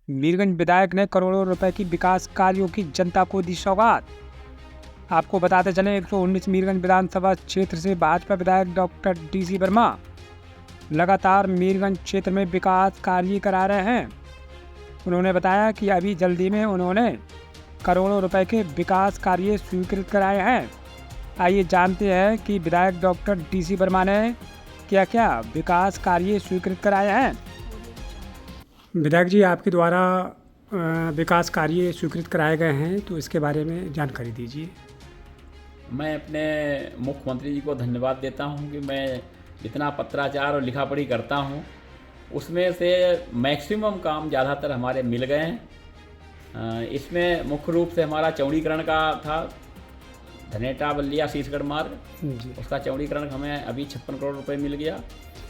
मीरगंज विधायक ने करोड़ों रुपए की विकास कार्यों की जनता को दी सौगात। आपको बताते चलें 119 मीरगंज विधानसभा क्षेत्र से भाजपा विधायक डॉक्टर डीसी वर्मा लगातार मीरगंज क्षेत्र में विकास कार्य करा रहे हैं। उन्होंने बताया कि अभी जल्दी में उन्होंने करोड़ों रुपए के विकास कार्य स्वीकृत कराए हैं। आइए जानते हैं कि विधायक डॉक्टर डीसी वर्मा ने क्या क्या विकास कार्य स्वीकृत कराए हैं। विधायक जी, आपके द्वारा विकास कार्य स्वीकृत कराए गए हैं, तो इसके बारे में जानकारी दीजिए। मैं अपने मुख्यमंत्री जी को धन्यवाद देता हूं कि मैं जितना पत्राचार और लिखा पढ़ी करता हूं उसमें से मैक्सिमम काम ज़्यादातर हमारे मिल गए हैं। इसमें मुख्य रूप से हमारा चौड़ीकरण का था, धनेटा बल्लिया शीशगढ़ मार्ग, उसका चौड़ीकरण हमें अभी 56 करोड़ रुपए मिल गया।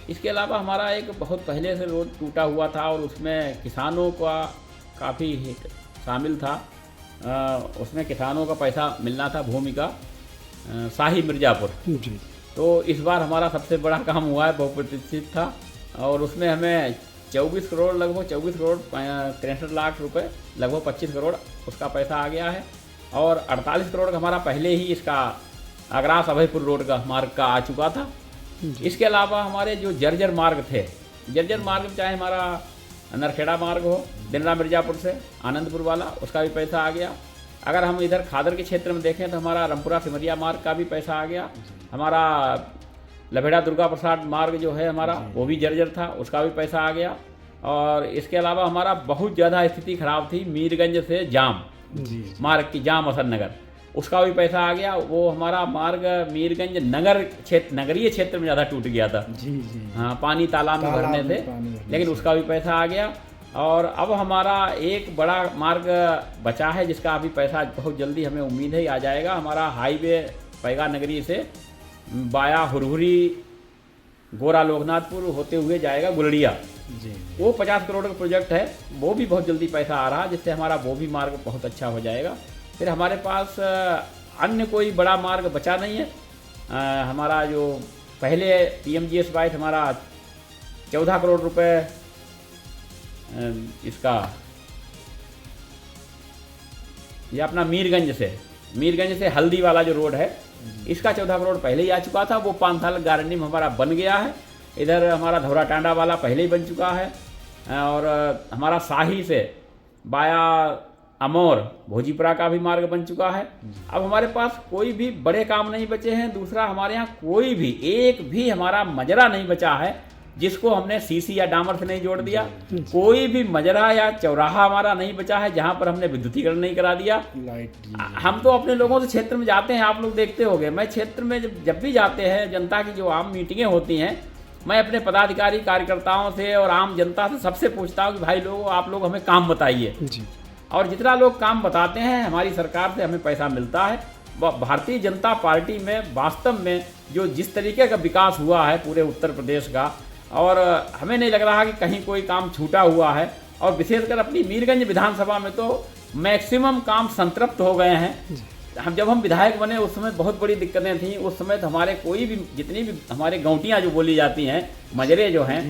इसके अलावा हमारा एक बहुत पहले से रोड टूटा हुआ था और उसमें किसानों का काफ़ी शामिल था। उसमें किसानों का पैसा मिलना था, भूमि का, शाही मिर्ज़ापुर जी। तो इस बार हमारा सबसे बड़ा काम हुआ है, बहुप्रतीक्षित था और उसमें हमें 24 करोड़ लगभग 24 करोड़ 63 लाख रुपए, लगभग 25 करोड़ उसका पैसा आ गया है। और 48 करोड़ का हमारा पहले ही इसका आगरा सभयपुर रोड का मार्ग का आ चुका था। इसके अलावा हमारे जो जर्जर मार्ग थे, जर्जर मार्ग चाहे हमारा नरखेड़ा मार्ग हो दिनरा मिर्ज़ापुर से आनंदपुर वाला, उसका भी पैसा आ गया। अगर हम इधर खादर के क्षेत्र में देखें तो हमारा रामपुरा सिमरिया मार्ग का भी पैसा आ गया। हमारा लभेड़ा दुर्गा प्रसाद मार्ग जो है हमारा, वो भी जर्जर था, उसका भी पैसा आ गया। और इसके अलावा हमारा बहुत ज़्यादा स्थिति खराब थी मीरगंज से जाम मार्ग की, जाम असन नगर, उसका भी पैसा आ गया। वो हमारा मार्ग मीरगंज नगर क्षेत्र, नगरीय क्षेत्र में ज़्यादा टूट गया था। हाँ, पानी तालाब में भरने थे, लेकिन उसका भी पैसा आ गया। और अब हमारा एक बड़ा मार्ग बचा है जिसका अभी पैसा बहुत जल्दी हमें उम्मीद है आ जाएगा। हमारा हाईवे पैगा नगरी से बाया हुरहुरी गोरा लोकनाथपुर होते हुए जाएगा गुलड़िया, वो 50 करोड़ का प्रोजेक्ट है, वो भी बहुत जल्दी पैसा आ रहा है, जिससे हमारा वो भी मार्ग बहुत अच्छा हो जाएगा। फिर हमारे पास अन्य कोई बड़ा मार्ग बचा नहीं है। हमारा जो पहले PMGS हमारा 14 करोड़ रुपए इसका, ये अपना मीरगंज से हल्दी वाला जो रोड है, इसका 14 करोड़ पहले ही आ चुका था, वो 5 साल गारंटी में हमारा बन गया है। इधर हमारा धौरा टांडा वाला पहले ही बन चुका है। और हमारा शाही से बाया अमौर भोजीपुरा का भी मार्ग बन चुका है। अब हमारे पास कोई भी बड़े काम नहीं बचे हैं। दूसरा, हमारे यहाँ कोई भी एक भी हमारा मजरा नहीं बचा है जिसको हमने सीसी या डामर से नहीं जोड़ दिया। कोई भी मजरा या चौराहा हमारा नहीं बचा है जहाँ पर हमने विद्युतीकरण नहीं करा दिया। हम तो अपने लोगों से क्षेत्र में जाते हैं, आप लोग देखते होंगे, मैं क्षेत्र में जब भी जाते हैं, जनता की जो आम मीटिंगें होती हैं, मैं अपने पदाधिकारी कार्यकर्ताओं से और आम जनता से सबसे पूछता हूँ कि भाई लोगों, आप लोग हमें काम बताइए। और जितना लोग काम बताते हैं, हमारी सरकार से हमें पैसा मिलता है। भारतीय जनता पार्टी में वास्तव में जो जिस तरीके का विकास हुआ है पूरे उत्तर प्रदेश का, और हमें नहीं लग रहा कि कहीं कोई काम छूटा हुआ है। और विशेषकर अपनी मीरगंज विधानसभा में तो मैक्सिमम काम संतृप्त हो गए हैं। जब हम विधायक बने उस समय बहुत बड़ी दिक्कतें थीं। उस समय तो हमारे कोई भी, जितनी भी हमारे गौटियाँ जो बोली जाती हैं, मजरे जो हैं,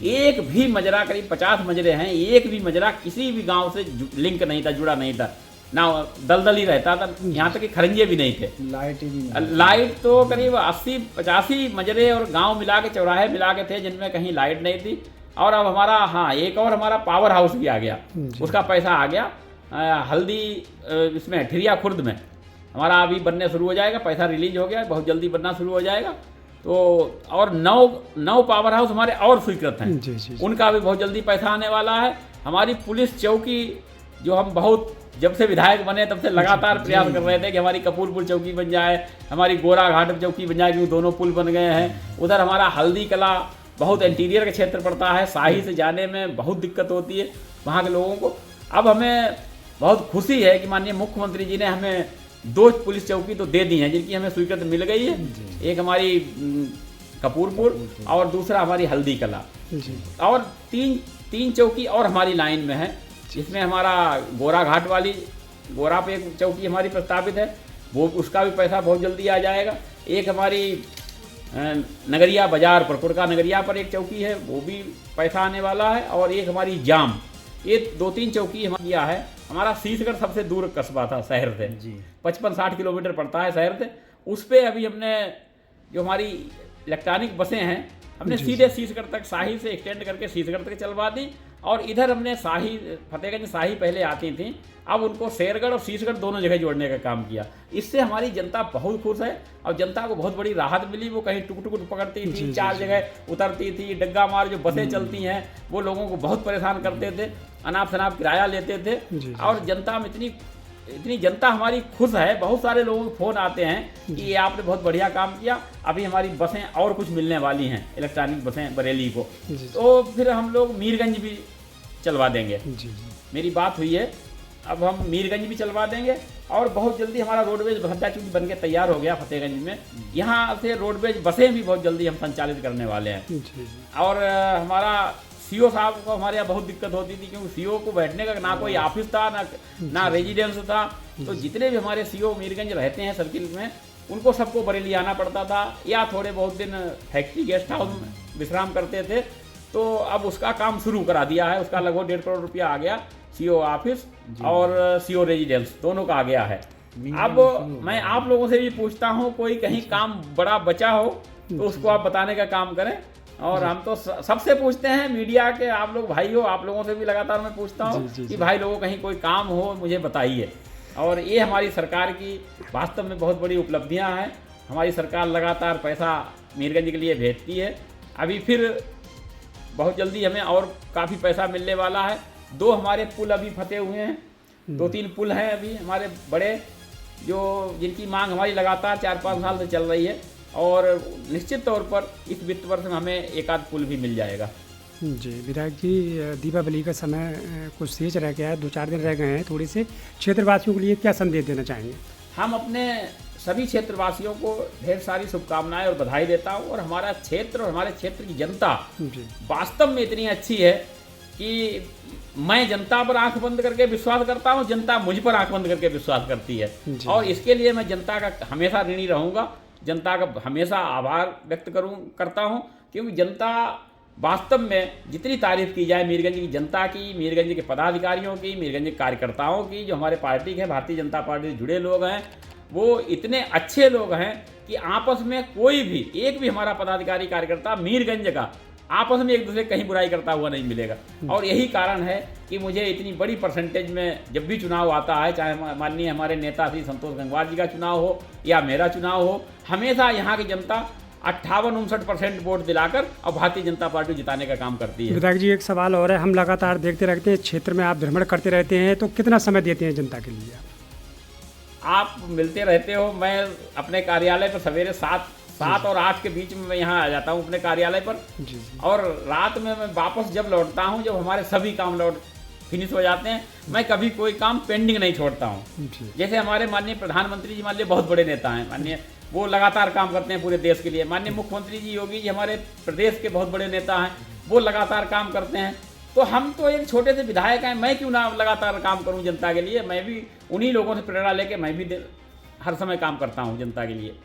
एक भी मजरा, करीब 50 मजरे हैं, एक भी मजरा किसी भी गांव से लिंक नहीं था, जुड़ा नहीं था, ना दलदल ही रहता था। यहाँ तक कि खरंजे भी नहीं थे, लाइट तो करीब 80-85 मजरे और गांव मिला के, चौराहे मिला के थे जिनमें कहीं लाइट नहीं थी। और अब हमारा, हाँ, एक और हमारा पावर हाउस भी आ गया, उसका पैसा आ गया। हल्दी इसमें ठिरिया खुर्द में हमारा अभी बनने शुरू हो जाएगा, पैसा रिलीज हो गया, बहुत जल्दी बनना शुरू हो जाएगा। तो और 9 पावर हाउस हमारे और स्वीकृत हैं, उनका भी बहुत जल्दी पैसा आने वाला है। हमारी पुलिस चौकी, जो हम बहुत जब से विधायक बने तब से लगातार प्रयास कर रहे थे कि हमारी कपूरपुर चौकी बन जाए, हमारी गोरा घाट चौकी बन जाए, क्योंकि दोनों पुल बन गए हैं। उधर हमारा हल्दी कला बहुत इंटीरियर का क्षेत्र पड़ता है, शाही से जाने में बहुत दिक्कत होती है वहाँ के लोगों को। अब हमें बहुत खुशी है कि माननीय मुख्यमंत्री जी ने हमें 2 पुलिस चौकी तो दे दी हैं, जिनकी हमें स्वीकृति मिल गई है। एक हमारी कपूरपुर और दूसरा हमारी हल्दी कला, और तीन चौकी और हमारी लाइन में है, जिसमें हमारा गोरा घाट वाली, गोरा पे एक चौकी हमारी प्रस्तावित है, वो उसका भी पैसा बहुत जल्दी आ जाएगा। एक हमारी नगरिया बाजार पर, कुड़का नगरिया पर एक चौकी है, वो भी पैसा आने वाला है। और एक हमारी जाम ये 2-3 चौकी हमारा किया है। हमारा शीशगढ़ सबसे दूर कस्बा था शहर से, जी 55-60 किलोमीटर पड़ता है शहर से। उस पर अभी हमने जो हमारी इलेक्ट्रॉनिक बसें हैं हमने सीधे शीशगढ़ तक शाही से एक्सटेंड करके शीशगढ़ तक चलवा दी। और इधर हमने शाही फतेहगंज शाही पहले आती थी, अब उनको शेरगढ़ और शीशगढ़ दोनों जगह जोड़ने का काम किया। इससे हमारी जनता बहुत खुश है और जनता को बहुत बड़ी राहत मिली। वो कहीं टुक टुक पकड़ती थी, 4 जगह उतरती थी, डग्गा मार जो बसें चलती हैं वो लोगों को बहुत परेशान करते थे, अनाप शनाप किराया लेते थे। और जनता में इतनी जनता हमारी खुश है। बहुत सारे लोगों के फ़ोन आते हैं कि ये आपने बहुत बढ़िया काम किया, अभी हमारी बसें और कुछ मिलने वाली हैं इलेक्ट्रॉनिक बसें बरेली को, तो फिर हम लोग मीरगंज भी चलवा देंगे। मेरी बात हुई है, अब हम मीरगंज भी चलवा देंगे। और बहुत जल्दी हमारा रोडवेज भद्दा चूंकि बन के तैयार हो गया फतेहगंज में, यहाँ से रोडवेज बसें भी बहुत जल्दी हम संचालित करने वाले हैं। और हमारा सीओ साहब को हमारे यहाँ बहुत दिक्कत होती थी, क्योंकि सीओ को बैठने का ना कोई ऑफिस था ना रेजिडेंस था। तो जितने भी हमारे सीओ मीरगंज रहते हैं सर्किल में, उनको सबको बरेली आना पड़ता था या थोड़े बहुत दिन फैक्ट्री गेस्ट हाउस में विश्राम करते थे। तो अब उसका काम शुरू करा दिया है, उसका लगभग 1.5 करोड़ रुपया आ गया। सीओ ऑफिस और सीओ रेजिडेंस दोनों का आ गया है। अब मैं आप लोगों से भी पूछता हूँ, कोई कहीं काम बड़ा बचा हो तो उसको आप बताने का काम करें। और हम तो सबसे पूछते हैं, मीडिया के आप लोग भाई हो, आप लोगों से भी लगातार मैं पूछता हूँ कि भाई लोगों कहीं कोई काम हो मुझे बताइए। और ये हमारी सरकार की वास्तव में बहुत बड़ी उपलब्धियाँ हैं। हमारी सरकार लगातार पैसा मीरगंज के लिए भेजती है। अभी फिर बहुत जल्दी हमें और काफ़ी पैसा मिलने वाला है। 2 हमारे पुल अभी फते हुए हैं, 2-3 पुल हैं अभी हमारे बड़े, जो जिनकी मांग हमारी लगातार 4-5 साल से चल रही है। और निश्चित तौर पर इस वित्त वर्ष में हमें 1-आध पुल भी मिल जाएगा। जी विधायक जी, दीपावली का समय कुछ शेष रह गया है, 2-4 दिन रह गए हैं। थोड़ी से क्षेत्रवासियों के लिए क्या संदेश देना चाहेंगे? हम अपने सभी क्षेत्रवासियों को ढेर सारी शुभकामनाएं और बधाई देता हूं। और हमारा क्षेत्र और हमारे क्षेत्र की जनता वास्तव में इतनी अच्छी है कि मैं जनता पर आंख बंद करके विश्वास करता हूं, जनता मुझ पर आंख बंद करके विश्वास करती है। और इसके लिए मैं जनता का हमेशा ऋणी रहूँगा, जनता का हमेशा आभार व्यक्त करता हूं। क्योंकि जनता वास्तव में जितनी तारीफ की जाए मीरगंज की जनता की, मीरगंज के पदाधिकारियों की, मीरगंज के कार्यकर्ताओं की, जो हमारे पार्टी के भारतीय जनता पार्टी से जुड़े लोग हैं, वो इतने अच्छे लोग हैं कि आपस में कोई भी एक भी हमारा पदाधिकारी कार्यकर्ता मीरगंज का आपस में एक दूसरे कहीं बुराई करता हुआ नहीं मिलेगा। और यही कारण है कि मुझे इतनी बड़ी परसेंटेज में जब भी चुनाव आता है, चाहे माननीय हमारे नेता श्री संतोष गंगवार जी का चुनाव हो या मेरा चुनाव हो, हमेशा यहाँ की जनता 58-59% वोट दिलाकर और भारतीय जनता पार्टी जिताने का काम करती है। विधायक जी, एक सवाल और है, हम लगातार देखते रहते हैं क्षेत्र में आप भ्रमण करते रहते हैं, तो कितना समय देते हैं जनता के लिए? आप मिलते रहते हो। मैं अपने कार्यालय पर सवेरे 7 और 8 के बीच में मैं यहाँ आ जाता हूँ अपने कार्यालय पर। और रात में मैं वापस जब लौटता हूँ, जब हमारे सभी काम फिनिश हो जाते हैं, मैं कभी कोई काम पेंडिंग नहीं छोड़ता हूँ। जैसे हमारे माननीय प्रधानमंत्री जी मान लीजिए बहुत बड़े नेता हैं, माननीय वो लगातार काम करते हैं पूरे देश के लिए। माननीय मुख्यमंत्री जी योगी जी हमारे प्रदेश के बहुत बड़े नेता हैं, वो लगातार काम करते हैं। तो हम तो एक छोटे से विधायक हैं, मैं क्यों ना लगातार काम करूं जनता के लिए? मैं भी उन्हीं लोगों से प्रेरणा लेके मैं भी हर समय काम करता हूं जनता के लिए।